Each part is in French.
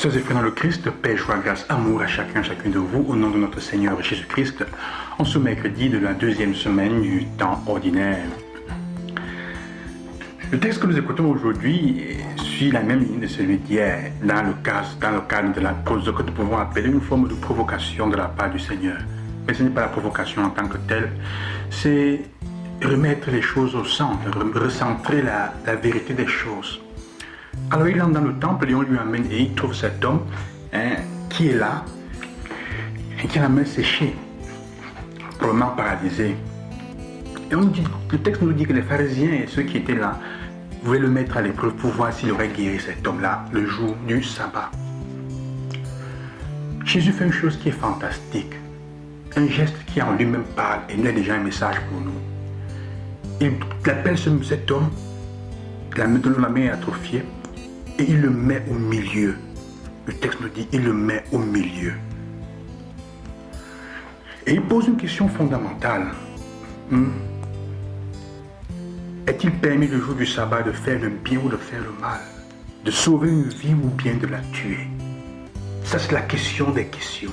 Sœurs et frères dans le Christ, paix, joie, grâce, amour à chacune de vous, au nom de notre Seigneur Jésus-Christ, en ce mercredi de la deuxième semaine du temps ordinaire. Le texte que nous écoutons aujourd'hui suit la même ligne de celui d'hier, dans le cadre de ce que nous pouvons appeler une forme de provocation de la part du Seigneur. Mais ce n'est pas la provocation en tant que telle, c'est remettre les choses au centre, recentrer la vérité des choses. Alors il entre dans le temple et on lui amène et il trouve cet homme qui est là et qui a la main séchée, probablement paralysé. Et le texte nous dit que les pharisiens et ceux qui étaient là voulaient le mettre à l'épreuve pour voir s'il aurait guéri cet homme-là le jour du sabbat. Jésus fait une chose qui est fantastique, un geste qui en lui-même parle et nous est déjà un message pour nous. Il appelle cet homme, la main est atrophiée, et il le met au milieu. Le texte nous dit, il le met au milieu. Et il pose une question fondamentale. Est-il permis le jour du sabbat de faire le bien ou de faire le mal? De sauver une vie ou bien de la tuer? Ça, c'est la question des questions.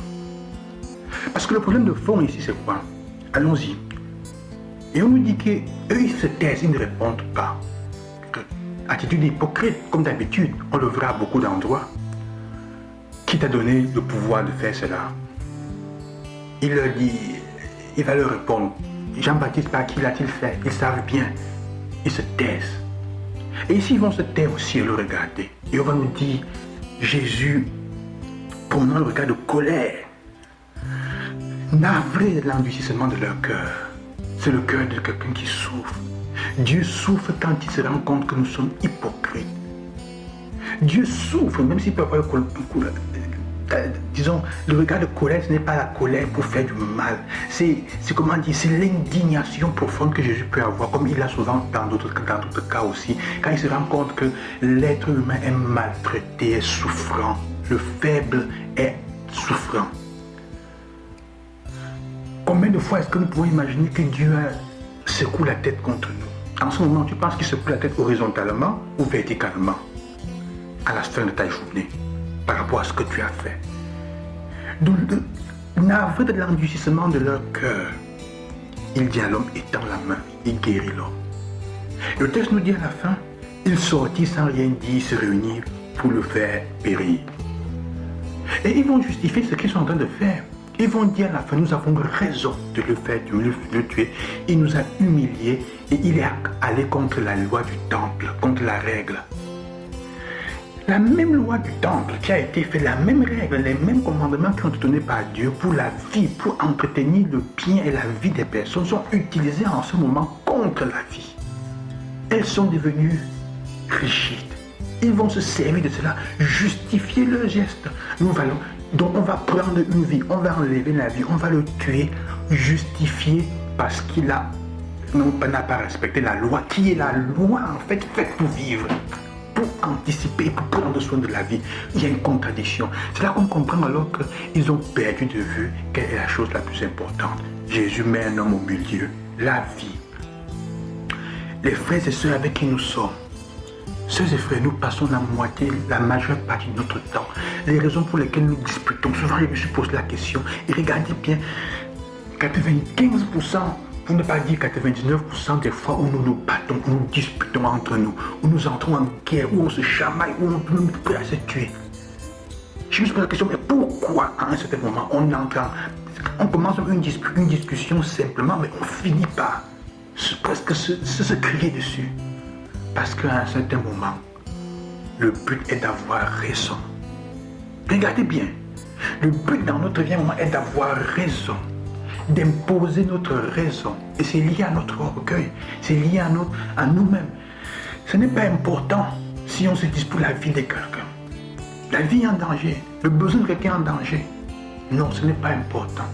Parce que le problème de fond ici, c'est quoi? Allons-y. Et on nous dit qu'eux, ils se taisent, ils ne répondent pas. Attitude hypocrite, comme d'habitude, on le verra à beaucoup d'endroits. Qui t'a donné le pouvoir de faire cela? Il leur dit, il va leur répondre, Jean-Baptiste, par qui l'a-t-il fait? Ils savent bien, ils se taisent. Et ici, ils vont se taire aussi et le regarder. Et on va nous dire, Jésus, pendant le regard de colère, navré de l'endurcissement de leur cœur. C'est le cœur de quelqu'un qui souffre. Dieu souffre quand il se rend compte que nous sommes hypocrites. Dieu souffre, même s'il peut avoir disons, le regard de colère, ce n'est pas la colère pour faire du mal. C'est comment dire, c'est l'indignation profonde que Jésus peut avoir, comme il a souvent dans d'autres cas aussi, quand il se rend compte que l'être humain est maltraité, est souffrant, le faible est souffrant. Combien de fois est-ce que nous pouvons imaginer que Dieu secoue la tête contre nous? En ce moment, tu penses qu'il secoue la tête horizontalement ou verticalement à la fin de ta journée par rapport à ce que tu as fait? Donc, navré de l'endurcissement de leur cœur, il dit à l'homme, étends la main, il guérit l'homme. Le texte nous dit à la fin, il sortit sans rien dire, se réunir pour le faire périr. Et ils vont justifier ce qu'ils sont en train de faire. Ils vont dire à la fin, nous avons raison de le faire, de le tuer. Il nous a humiliés et il est allé contre la loi du temple, contre la règle. La même loi du temple qui a été faite, la même règle, les mêmes commandements qui ont été donnés par Dieu pour la vie, pour entretenir le bien et la vie des personnes sont utilisés en ce moment contre la vie. Elles sont devenues rigides. Ils vont se servir de cela, justifier leur geste. Donc on va prendre une vie, on va enlever la vie, on va le tuer, justifier parce qu'il n'a pas respecté la loi, qui est la loi en fait faite pour vivre, pour anticiper, pour prendre soin de la vie. Il y a une contradiction. C'est là qu'on comprend alors qu'ils ont perdu de vue quelle est la chose la plus importante. Jésus met un homme au milieu, la vie. Les frères et sœurs avec qui nous sommes, sœurs et frères, nous passons la majeure partie de notre temps. Les raisons pour lesquelles nous disputons, souvent je me suis posé la question, et regardez bien, 95%, pour ne pas dire 99% des fois où nous nous battons, où nous disputons entre nous, où nous entrons en guerre, où on se chamaille, où on peut se tuer. Je me suis posé la question, mais pourquoi à un certain moment on commence une discussion simplement, mais on finit par presque se crier dessus? Parce qu'à un certain moment, le but est d'avoir raison. Regardez bien, le but dans notre vie moment est d'avoir raison, d'imposer notre raison. Et c'est lié à notre orgueil, c'est lié à nous-mêmes. Ce n'est pas important si on se dispute la vie de quelqu'un. La vie est en danger, le besoin de quelqu'un est en danger. Non, ce n'est pas important.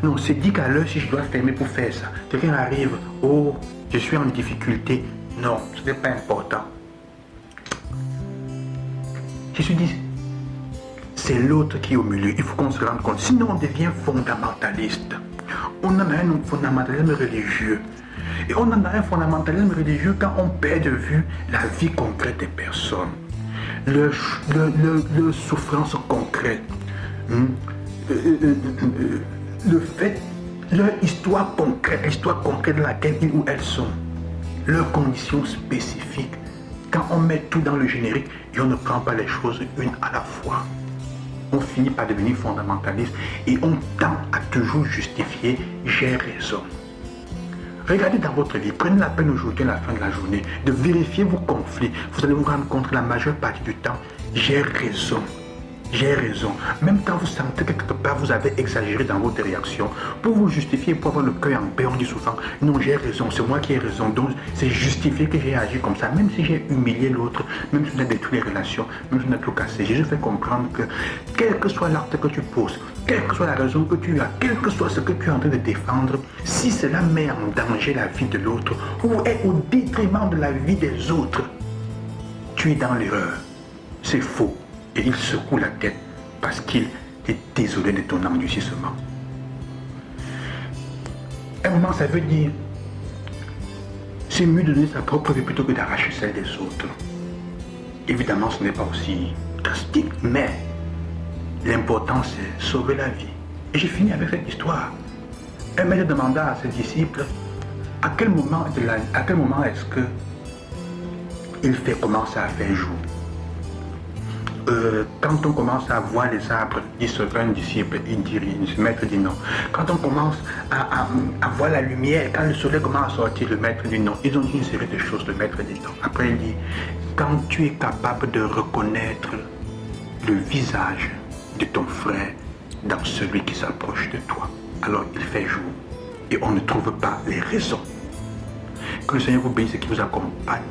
Non, c'est dit qu'à l'heure, si je dois fermer pour faire ça, quelqu'un arrive, oh, je suis en difficulté. Non, ce n'est pas important. Jésus dit, c'est l'autre qui est au milieu. Il faut qu'on se rende compte. Sinon, on devient fondamentaliste. On en a un fondamentalisme religieux. Et on en a un fondamentalisme religieux quand on perd de vue la vie concrète des personnes. leur souffrance concrète, le fait, leur histoire concrète, l'histoire concrète dans laquelle ils ou elles sont, leurs conditions spécifiques. Quand on met tout dans le générique et on ne prend pas les choses une à la fois, on finit par devenir fondamentaliste et on tend à toujours justifier « j'ai raison ». Regardez dans votre vie, prenez la peine aujourd'hui à la fin de la journée de vérifier vos conflits. Vous allez vous rendre compte que la majeure partie du temps, j'ai raison. J'ai raison. Même quand vous sentez que quelque part vous avez exagéré dans votre réaction, pour vous justifier, pour avoir le cœur en paix, on dit souvent non, j'ai raison, c'est moi qui ai raison. Donc c'est justifié que j'ai agi comme ça, même si j'ai humilié l'autre, même si on a détruit les relations, même si on a tout cassé. Jésus fait comprendre que quel que soit l'acte que tu poses, quelle que soit la raison que tu as, quel que soit ce que tu es en train de défendre, si cela met en danger la vie de l'autre ou est au détriment de la vie des autres, tu es dans l'erreur. C'est faux. Et il secoue la tête parce qu'il est désolé de ton endurcissement. Un moment, ça veut dire c'est mieux de donner sa propre vie plutôt que d'arracher celle des autres. Évidemment, ce n'est pas aussi drastique, mais l'important, c'est sauver la vie. Et j'ai fini avec cette histoire. Un maître demanda à ses disciples à quel moment est-ce que il fait commencer à faire jour. Quand on commence à voir les arbres, dit un disciple, le maître dit non. Quand on commence à voir la lumière, quand le soleil commence à sortir, le maître dit non. Ils ont dit une série de choses, le maître dit non. Après il dit, quand tu es capable de reconnaître le visage de ton frère dans celui qui s'approche de toi, alors il fait jour et on ne trouve pas les raisons. Que le Seigneur vous bénisse et qu'il vous accompagne.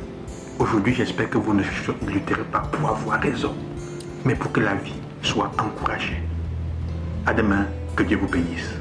Aujourd'hui, j'espère que vous ne lutterez pas pour avoir raison, mais pour que la vie soit encouragée. À demain, que Dieu vous bénisse.